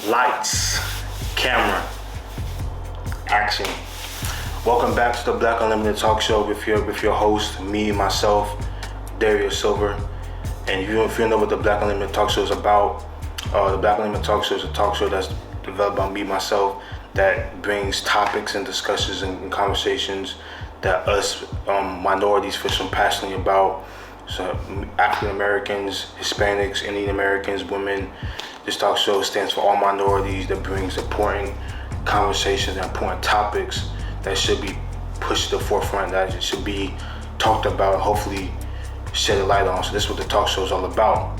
Lights, camera, action. Welcome back to the Black Unlimited Talk Show with your host, me, myself, Darius Silver. And if you don't know what the Black Unlimited Talk Show is about, the Black Unlimited Talk Show is a talk show that's developed by me, myself, that brings topics and discussions and conversations that us minorities feel so passionately about. So African Americans, Hispanics, Indian Americans, women. This talk show stands for all minorities that brings important conversations and important topics that should be pushed to the forefront, that should be talked about, hopefully shed a light on. So this is what the talk show is all about.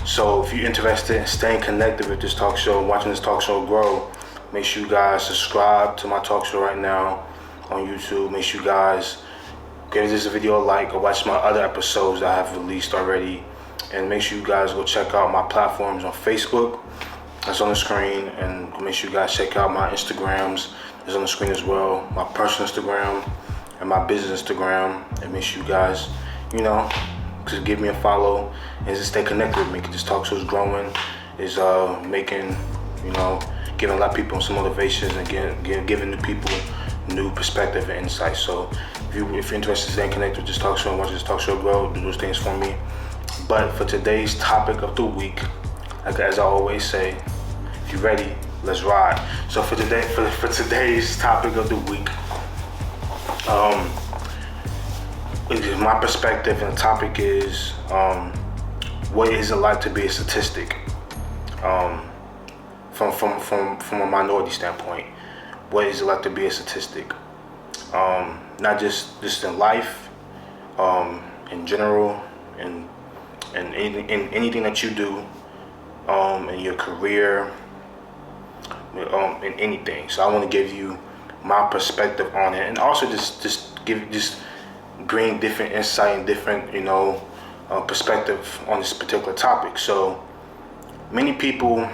So if you're interested in staying connected with this talk show, watching this talk show grow, make sure you guys subscribe to my talk show right now on YouTube. Make sure you guys give this video a like or watch my other episodes that I have released already. And make sure you guys go check out my platforms on Facebook. That's on the screen. And make sure you guys check out my Instagrams. That's on the screen as well. My personal Instagram and my business Instagram. And make sure you guys, just give me a follow and just stay connected with me. Because this talk show is growing. Is making, giving a lot of people some motivations and giving new people new perspective and insight. So if you're interested in staying connected with this talk show and watching this talk show grow, do those things for me. But for today's topic of the week, as I always say, if you're ready, let's ride. So for today's topic of the week, my perspective and the topic is what is it like to be a statistic from a minority standpoint. What is it like to be a statistic? Not just in life, in general, and anything that you do, in your career, in anything. So I want to give you my perspective on it, and also just bring different insight and different perspective on this particular topic. So many people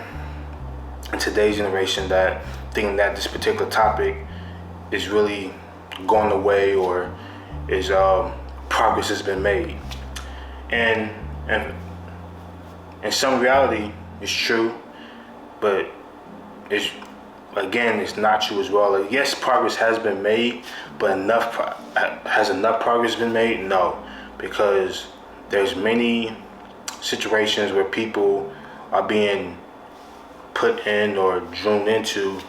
in today's generation that think that this particular topic is really going away or is progress has been made, and in some reality it's true, but it's not true as well. Like, yes, progress has been made, but has enough progress been made? No, because there's many situations where people are being put in or drawn into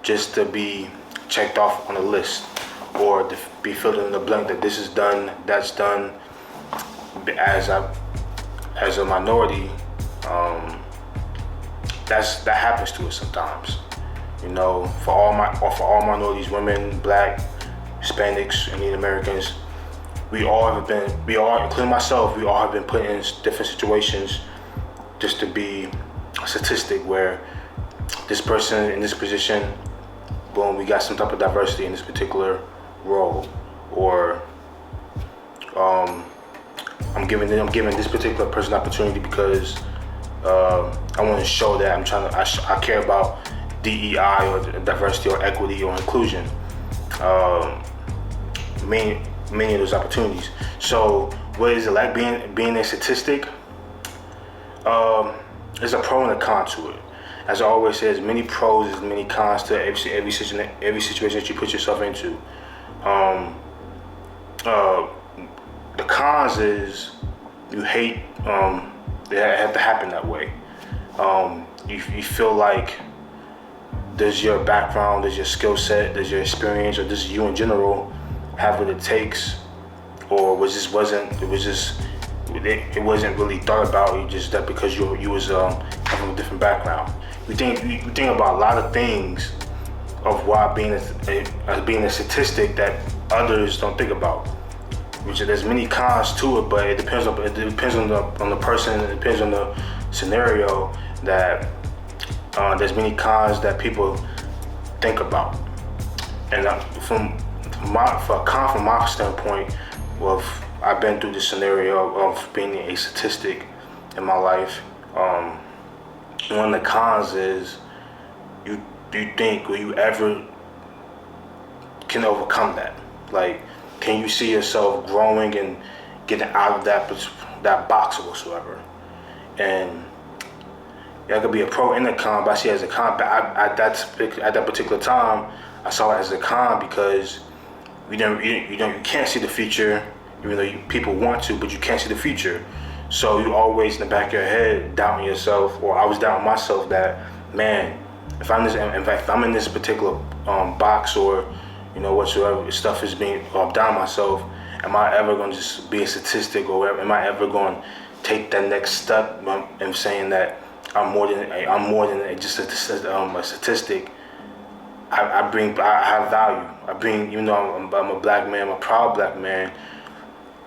just to be checked off on a list, or to be filled in the blank that this is done, that's done. As a minority, that happens to us sometimes. For all minorities, women, Black, Hispanics, Indian Americans, including myself, we all have been put in different situations just to be a statistic where this person in this position, boom, we got some type of diversity in this particular role, or I'm giving this particular person opportunity because I want to show that I care about DEI or diversity or equity or inclusion. Many of those opportunities. So what is it like being a statistic? There's a pro and a con to it. As I always say, there's many pros, there's many cons to every situation that you put yourself into. The cons is you hate that have to happen that way. You feel like does your background, does your skill set, does your experience, or does you in general have what it takes, or it wasn't really thought about. You just that because you was having a different background. You think about a lot of things of why being a statistic that others don't think about. Which there's many cons to it, but it depends on the person. It depends on the scenario. That there's many cons that people think about. And from my standpoint, I've been through this scenario of being a statistic in my life. One of the cons is you think, will you ever can overcome that? Like, can you see yourself growing and getting out of that box or whatsoever? And Yeah, I could be a pro and a con, but I see it as a con. But at that particular time, I saw it as a con because you can't see the future, even though people want to, but you can't see the future. So you always in the back of your head doubting yourself, or I was doubting myself that, man, if I'm this, in fact, if I'm in this particular box or whatsoever stuff is being down myself, am I ever going to just be a statistic, or am I ever going to take that next step and saying that I'm more than just a statistic. I have value. Even though I'm a black man, I'm a proud black man.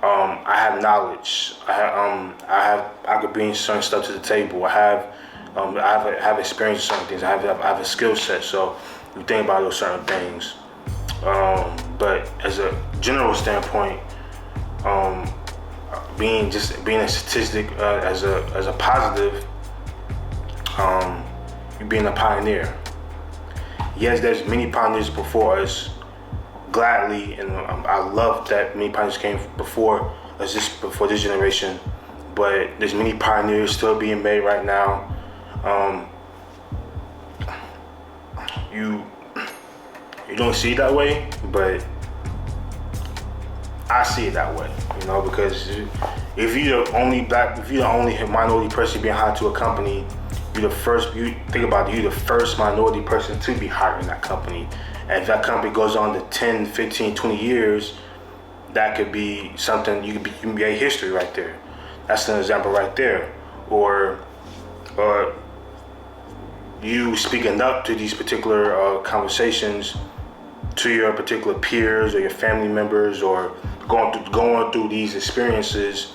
I have knowledge. I could bring certain stuff to the table. I have experience in certain things. I have a skill set. So you think about those certain things. But as a general standpoint, being a statistic as a positive, you being a pioneer. Yes, there's many pioneers before us, gladly, and I love that many pioneers came before this generation. But there's many pioneers still being made right now. You don't see it that way, but I see it that way. Because if you're the only minority person being hired to a company, you're the first minority person to be hired in that company. And if that company goes on to 10, 15, 20 years, that could be something you can be a history right there. That's an example right there. Or you speaking up to these particular conversations to your particular peers or your family members, or going through these experiences.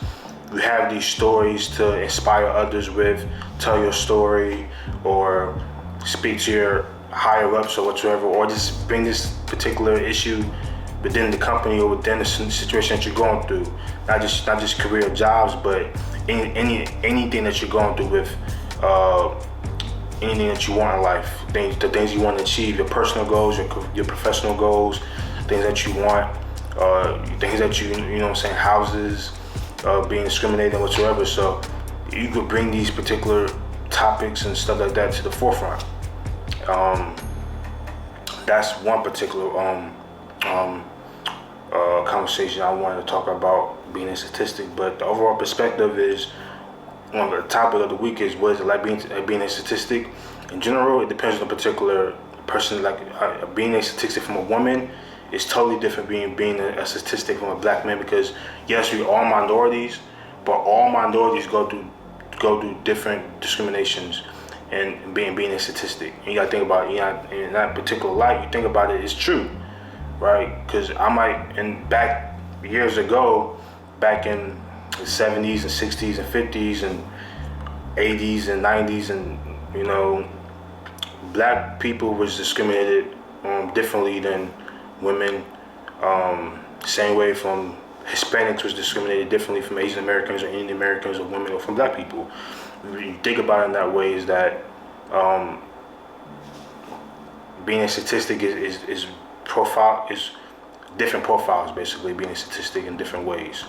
You have these stories to inspire others with, tell your story, or speak to your higher ups or whatsoever, or just bring this particular issue within the company or within the situation that you're going through. Not just career jobs, but anything that you're going through with anything that you want in life, the things you want to achieve, your personal goals, your professional goals, things that you want, things that houses, being discriminated whatsoever. So you could bring these particular topics and stuff like that to the forefront. That's one particular conversation I wanted to talk about, being a statistic. But the overall perspective is, on the topic of the week, is what is it like being a statistic. In general, it depends on the particular person. Like being a statistic from a woman is totally different being a statistic from a black man, because yes, we're all minorities, but all minorities go through different discriminations. And being a statistic, and you gotta think about it, in that particular light. You think about it, it's true, right? Because back years ago, back in the 70s and 60s and 50s and 80s and 90s, and black people was discriminated differently than women. Same way from Hispanics was discriminated differently from Asian Americans or Indian Americans or women or from black people. When you think about it in that way, is that being a statistic is different profiles, basically, being a statistic in different ways.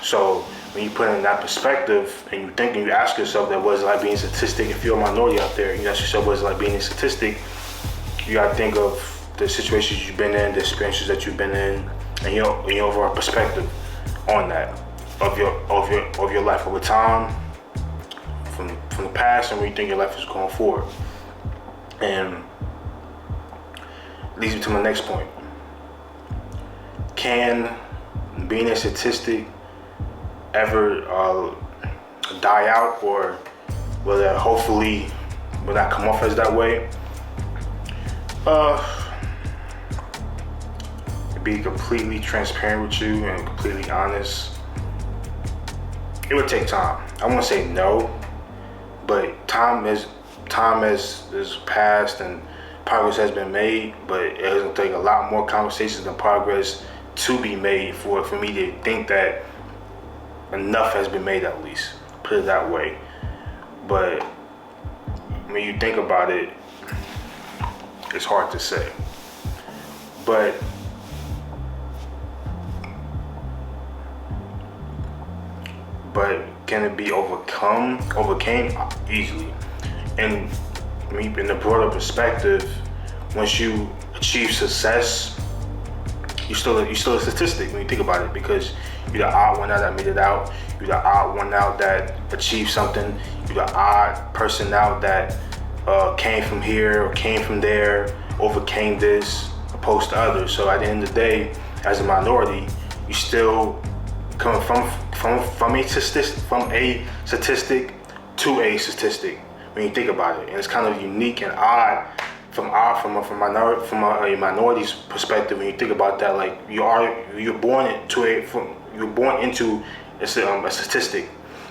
So when you put it in that perspective and you ask yourself that, what is it like being a statistic? If you're a minority out there, you ask yourself, what is it like being a statistic? You gotta think of the situations you've been in, the experiences that you've been in, and your overall perspective on that, of your life over time, from the past, and where you think your life is going forward. And leads me to my next point. Can being a statistic ever die out, or will it hopefully will not come off as that way? To be completely transparent with you and completely honest, it would take time. I won't say no, but time has passed and progress has been made, but it will take a lot more conversations and progress to be made for me to think that enough has been made, at least, put it that way. But when you think about it, it's hard to say. But can it be overcame? Easily. And I mean, in a broader perspective, once you achieve success, you're still a statistic when you think about it, because you're the odd one out that made it out. You're the odd one out that achieved something. You're the odd person out that came from here or came from there, overcame this, opposed to others. So at the end of the day, as a minority, you still coming from a statistic to a statistic when you think about it, and it's kind of unique and odd from a minority's perspective when you think about that. Like you're born into a statistic,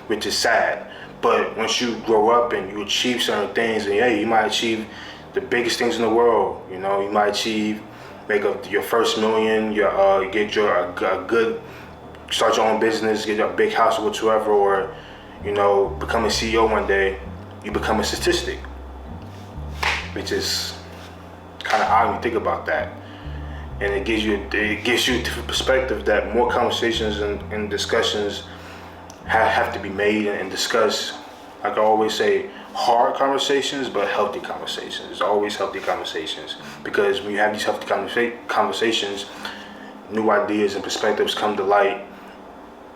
which is sad. But once you grow up and you achieve certain things, and yeah, you might achieve the biggest things in the world. You know, you might make up your first million, get a good, start your own business, get a big house or whatsoever, or become a CEO one day. You become a statistic, which is kind of odd when you think about that. And it gives you a different perspective that more conversations and discussions have to be made and discussed. Like I always say, hard conversations, but healthy conversations. It's always healthy conversations, because when you have these healthy conversations, new ideas and perspectives come to light,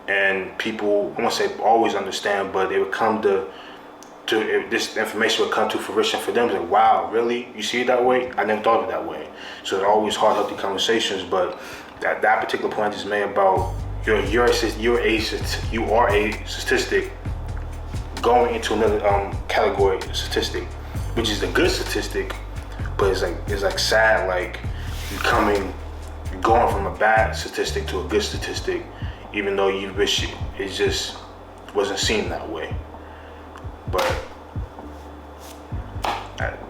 and people, I won't say always understand, but they would come to this information would come to fruition for them. Like, wow, really? You see it that way? I never thought of it that way. So it's always hard, healthy conversations. But that particular point I just made about you're a statistic going into another category statistic, which is a good statistic, but it's like sad, like you're going from a bad statistic to a good statistic, even though you wish it just wasn't seen that way. But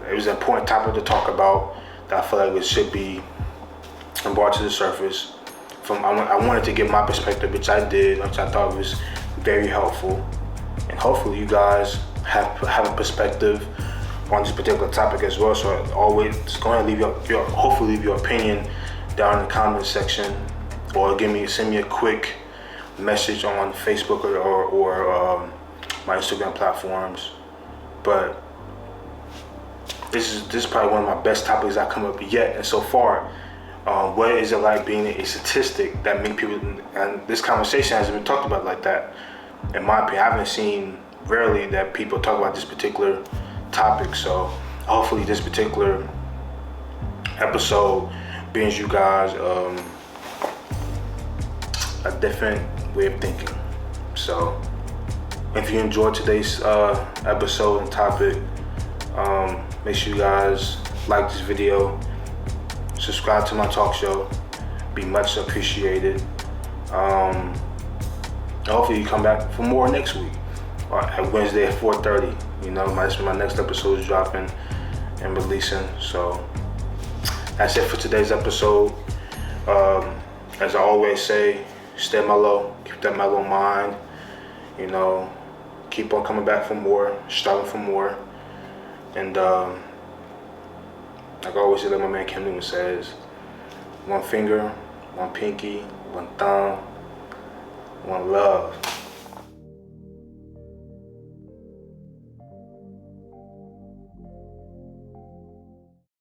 it was an important topic to talk about that I feel like it should be brought to the surface. I wanted to give my perspective, which I did, which I thought was very helpful. And hopefully you guys have a perspective on this particular topic as well. So always go ahead and hopefully leave your opinion down in the comment section, or send me a quick message on Facebook or my Instagram platforms. But this is probably one of my best topics I come up with yet. And so far, what is it like being a statistic that many people, and this conversation hasn't been talked about like that. In my opinion, I haven't seen rarely that people talk about this particular topic. So hopefully this particular episode brings you guys a different way of thinking. So if you enjoyed today's episode and topic, make sure you guys like this video, subscribe to my talk show, be much appreciated. Hopefully you come back for more next week, at Wednesday at 4:30. My next episode is dropping and releasing. So that's it for today's episode. As I always say, stay mellow, keep that mellow mind. Keep on coming back for more, striving for more. And like I always say, like my man Kim Newman says, one finger, one pinky, one thumb, one love.